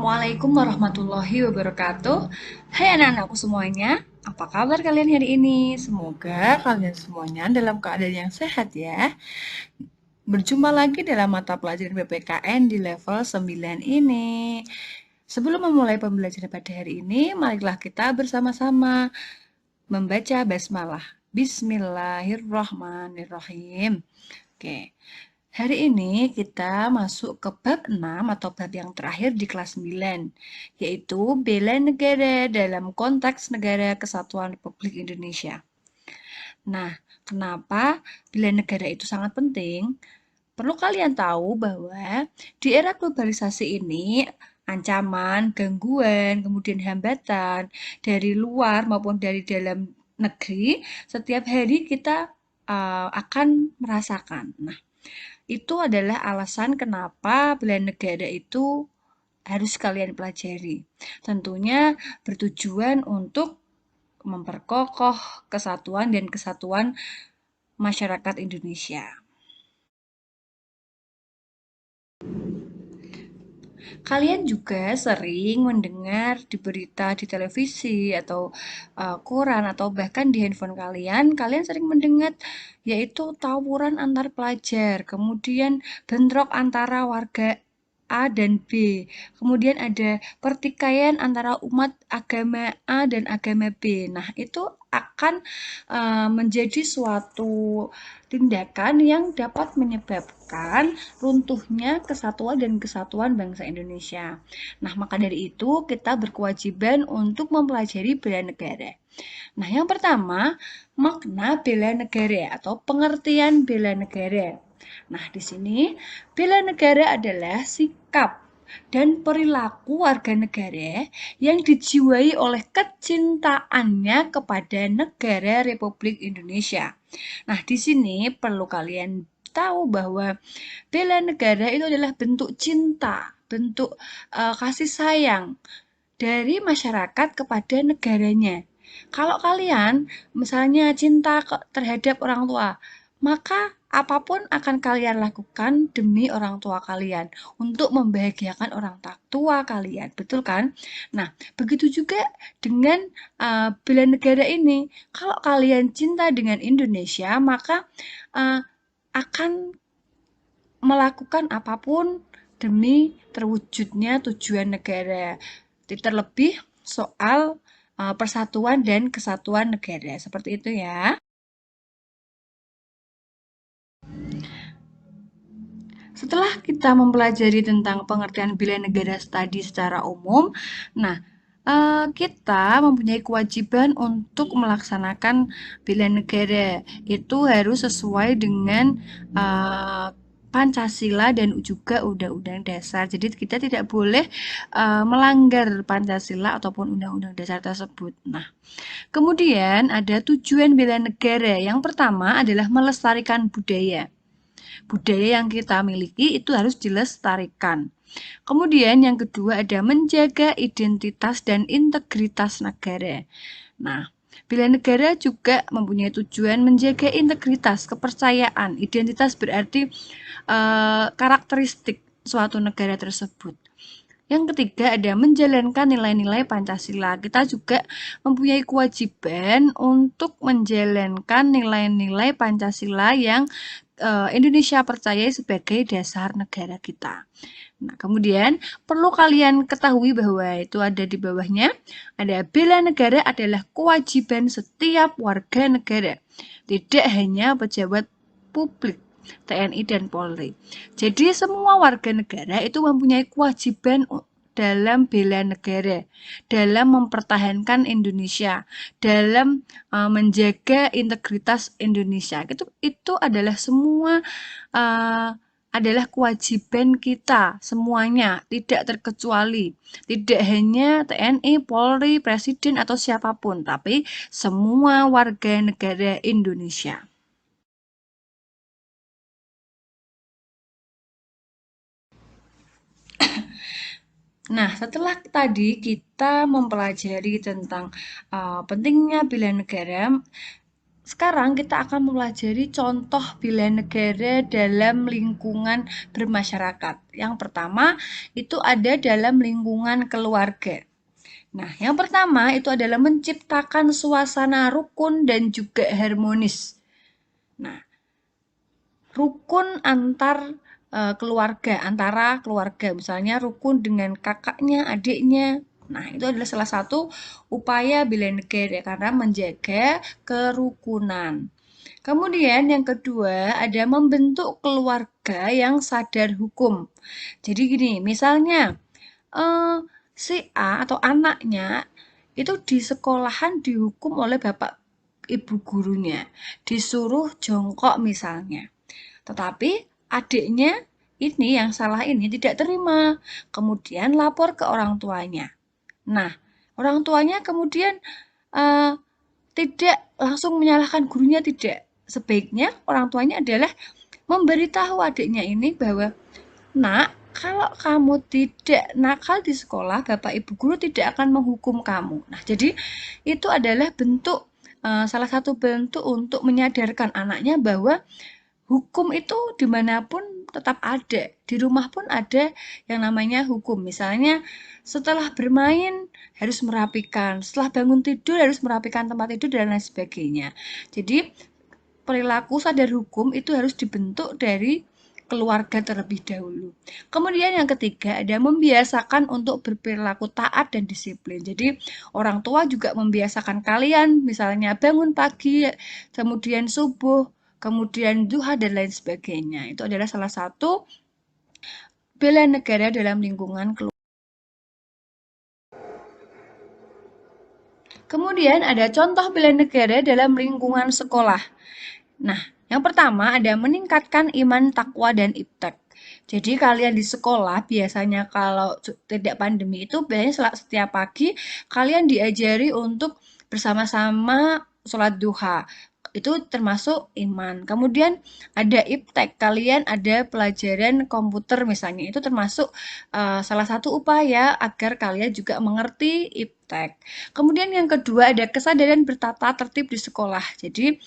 Assalamualaikum warahmatullahi wabarakatuh. Hai anak-anakku semuanya, apa kabar kalian hari ini? Semoga kalian semuanya dalam keadaan yang sehat ya. Berjumpa lagi dalam mata pelajaran PPKN di level 9 ini. Sebelum memulai pembelajaran pada hari ini, marilah kita bersama-sama membaca basmalah. Bismillahirrahmanirrahim. Oke. Hari ini kita masuk ke bab 6 atau bab yang terakhir di kelas 9, yaitu bela negara dalam konteks Negara Kesatuan Republik Indonesia. Nah, kenapa bela negara itu sangat penting? Perlu kalian tahu bahwa di era globalisasi ini, ancaman, gangguan, kemudian hambatan dari luar maupun dari dalam negeri, setiap hari kita akan merasakan. Nah, itu adalah alasan kenapa bela negara itu harus kalian pelajari. Tentunya bertujuan untuk memperkokoh kesatuan dan kesatuan masyarakat Indonesia. Kalian juga sering mendengar di berita di televisi atau koran atau bahkan di handphone kalian, kalian sering mendengar yaitu tawuran antar pelajar, kemudian bentrok antara warga A dan B. Kemudian ada pertikaian antara umat agama A dan agama B. Nah, itu akan menjadi suatu tindakan yang dapat menyebabkan runtuhnya kesatuan dan kesatuan bangsa Indonesia. Nah, maka dari itu kita berkewajiban untuk mempelajari bela negara. Nah, yang pertama, makna bela negara atau pengertian bela negara. Nah, di sini bela negara adalah sikap dan perilaku warga negara yang dijiwai oleh kecintaannya kepada negara Republik Indonesia. Nah, di sini perlu kalian tahu bahwa bela negara itu adalah bentuk cinta, bentuk kasih sayang dari masyarakat kepada negaranya. Kalau kalian misalnya cinta terhadap orang tua, maka apapun akan kalian lakukan demi orang tua kalian untuk membahagiakan orang tua kalian, betul kan? Nah, begitu juga dengan bela negara ini. Kalau kalian cinta dengan Indonesia, maka uh, akan melakukan apapun demi terwujudnya tujuan negara. Terlebih soal persatuan dan kesatuan negara. Seperti itu ya. Setelah kita mempelajari tentang pengertian bela negara tadi secara umum, nah kita mempunyai kewajiban untuk melaksanakan bela negara. Itu harus sesuai dengan Pancasila dan juga Undang-Undang Dasar. Jadi kita tidak boleh melanggar Pancasila ataupun Undang-Undang Dasar tersebut. Nah, kemudian ada tujuan bela negara. Yang pertama adalah melestarikan budaya. Budaya yang kita miliki itu harus dilestarikan. Kemudian yang kedua ada menjaga identitas dan integritas negara. Nah, bela negara juga mempunyai tujuan menjaga integritas, kepercayaan. Identitas berarti karakteristik suatu negara tersebut. Yang ketiga ada menjalankan nilai-nilai Pancasila. Kita juga mempunyai kewajiban untuk menjalankan nilai-nilai Pancasila yang Indonesia percaya sebagai dasar negara kita. Nah, kemudian perlu kalian ketahui bahwa itu ada di bawahnya, ada bela negara adalah kewajiban setiap warga negara, tidak hanya pejabat publik. TNI dan Polri. Jadi semua warga negara itu mempunyai kewajiban dalam bela negara, dalam mempertahankan Indonesia, dalam menjaga integritas Indonesia. Itu adalah semua uh, adalah kewajiban kita semuanya, tidak terkecuali. Tidak hanya TNI, Polri, Presiden atau siapapun, tapi semua warga negara Indonesia. Nah, setelah tadi kita mempelajari tentang pentingnya bela negara, sekarang kita akan mempelajari contoh bela negara dalam lingkungan bermasyarakat. Yang pertama itu ada dalam lingkungan keluarga. Nah, yang pertama itu adalah menciptakan suasana rukun dan juga harmonis. Nah, rukun keluarga, antara keluarga, misalnya rukun dengan kakaknya, adiknya. Nah, itu adalah salah satu upaya bela negara karena menjaga kerukunan. Kemudian yang kedua ada membentuk keluarga yang sadar hukum. Jadi gini, misalnya eh, si A atau anaknya itu di sekolahan dihukum oleh bapak ibu gurunya, disuruh jongkok misalnya. Tetapi adiknya ini yang salah ini tidak terima, kemudian lapor ke orang tuanya. Nah, orang tuanya kemudian eh, tidak langsung menyalahkan gurunya, tidak. Sebaiknya orang tuanya adalah memberitahu adiknya ini bahwa, "Nak, kalau kamu tidak nakal di sekolah, Bapak Ibu guru tidak akan menghukum kamu." Nah, jadi itu adalah salah satu bentuk untuk menyadarkan anaknya bahwa hukum itu dimanapun tetap ada. Di rumah pun ada yang namanya hukum. Misalnya setelah bermain harus merapikan, setelah bangun tidur harus merapikan tempat tidur dan lain sebagainya. Jadi perilaku sadar hukum itu harus dibentuk dari keluarga terlebih dahulu. Kemudian yang ketiga ada membiasakan untuk berperilaku taat dan disiplin. Jadi orang tua juga membiasakan kalian misalnya bangun pagi, kemudian subuh, kemudian duha dan lain sebagainya. Itu adalah salah satu bela negara dalam lingkungan keluarga. Kemudian ada contoh bela negara dalam lingkungan sekolah. Nah, yang pertama ada meningkatkan iman, takwa, dan iptek. Jadi kalian di sekolah biasanya kalau tidak pandemi itu biasanya setiap pagi kalian diajari untuk bersama-sama sholat duha. Itu termasuk iman. Kemudian ada iptek, kalian ada pelajaran komputer misalnya. Itu termasuk salah satu upaya agar kalian juga mengerti iptek. Kemudian yang kedua ada kesadaran bertata tertib di sekolah. Jadi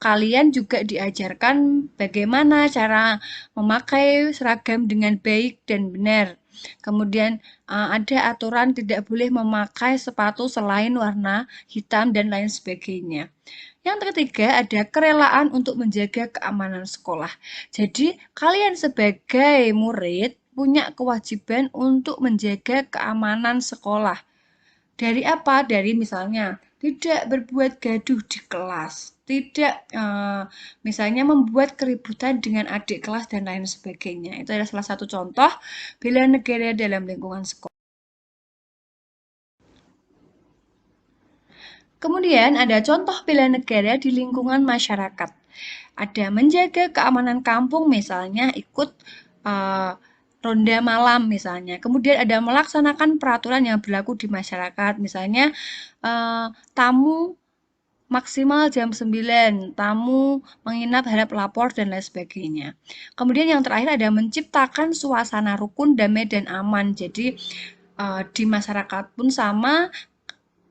kalian juga diajarkan bagaimana cara memakai seragam dengan baik dan benar. Kemudian ada aturan tidak boleh memakai sepatu selain warna hitam dan lain sebagainya. Yang ketiga ada kerelaan untuk menjaga keamanan sekolah. Jadi kalian sebagai murid punya kewajiban untuk menjaga keamanan sekolah. Dari apa? Dari misalnya tidak berbuat gaduh di kelas, tidak misalnya membuat keributan dengan adik kelas dan lain sebagainya. Itu adalah salah satu contoh bela negara dalam lingkungan sekolah. Kemudian ada contoh bela negara di lingkungan masyarakat. Ada menjaga keamanan kampung misalnya ikut uh, ronda malam misalnya. Kemudian ada melaksanakan peraturan yang berlaku di masyarakat. Misalnya tamu maksimal jam 9, tamu menginap harap lapor dan lain sebagainya. Kemudian yang terakhir ada menciptakan suasana rukun, damai dan aman. Jadi di masyarakat pun sama,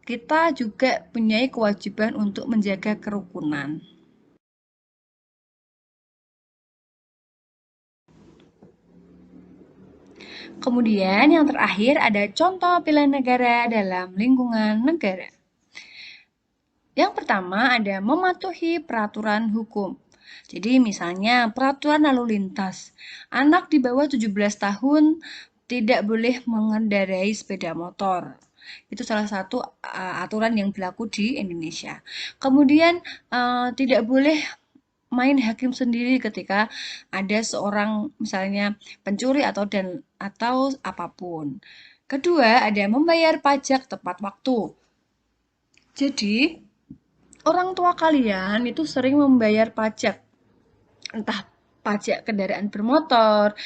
kita juga punya kewajiban untuk menjaga kerukunan. Kemudian yang terakhir ada contoh bela negara dalam lingkungan negara. Yang pertama ada mematuhi peraturan hukum. Jadi misalnya peraturan lalu lintas. Anak di bawah 17 tahun tidak boleh mengendarai sepeda motor. Itu salah satu aturan yang berlaku di Indonesia. Kemudian tidak boleh main hakim sendiri ketika ada seorang misalnya pencuri atau apapun. Kedua, ada membayar pajak tepat waktu. Jadi, orang tua kalian itu sering membayar pajak, entah pajak kendaraan bermotor,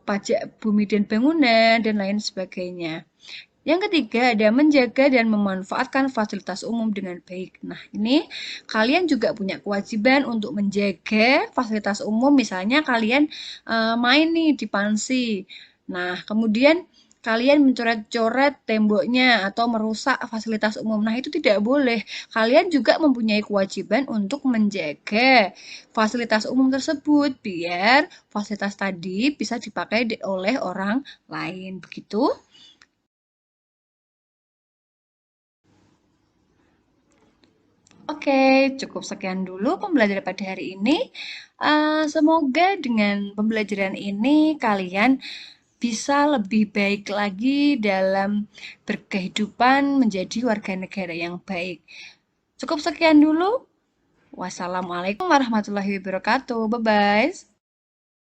pajak bumi dan bangunan, dan lain sebagainya. Yang ketiga ada menjaga dan memanfaatkan fasilitas umum dengan baik. Nah, ini kalian juga punya kewajiban untuk menjaga fasilitas umum. Misalnya kalian main nih di pansi. Nah, kemudian kalian mencoret-coret temboknya atau merusak fasilitas umum. Nah, itu tidak boleh. Kalian juga mempunyai kewajiban untuk menjaga fasilitas umum tersebut biar fasilitas tadi bisa dipakai oleh orang lain. Begitu. Oke, cukup sekian dulu pembelajaran pada hari ini. Semoga dengan pembelajaran ini kalian bisa lebih baik lagi dalam berkehidupan menjadi warga negara yang baik. Cukup sekian dulu. Wassalamualaikum warahmatullahi wabarakatuh. Bye bye.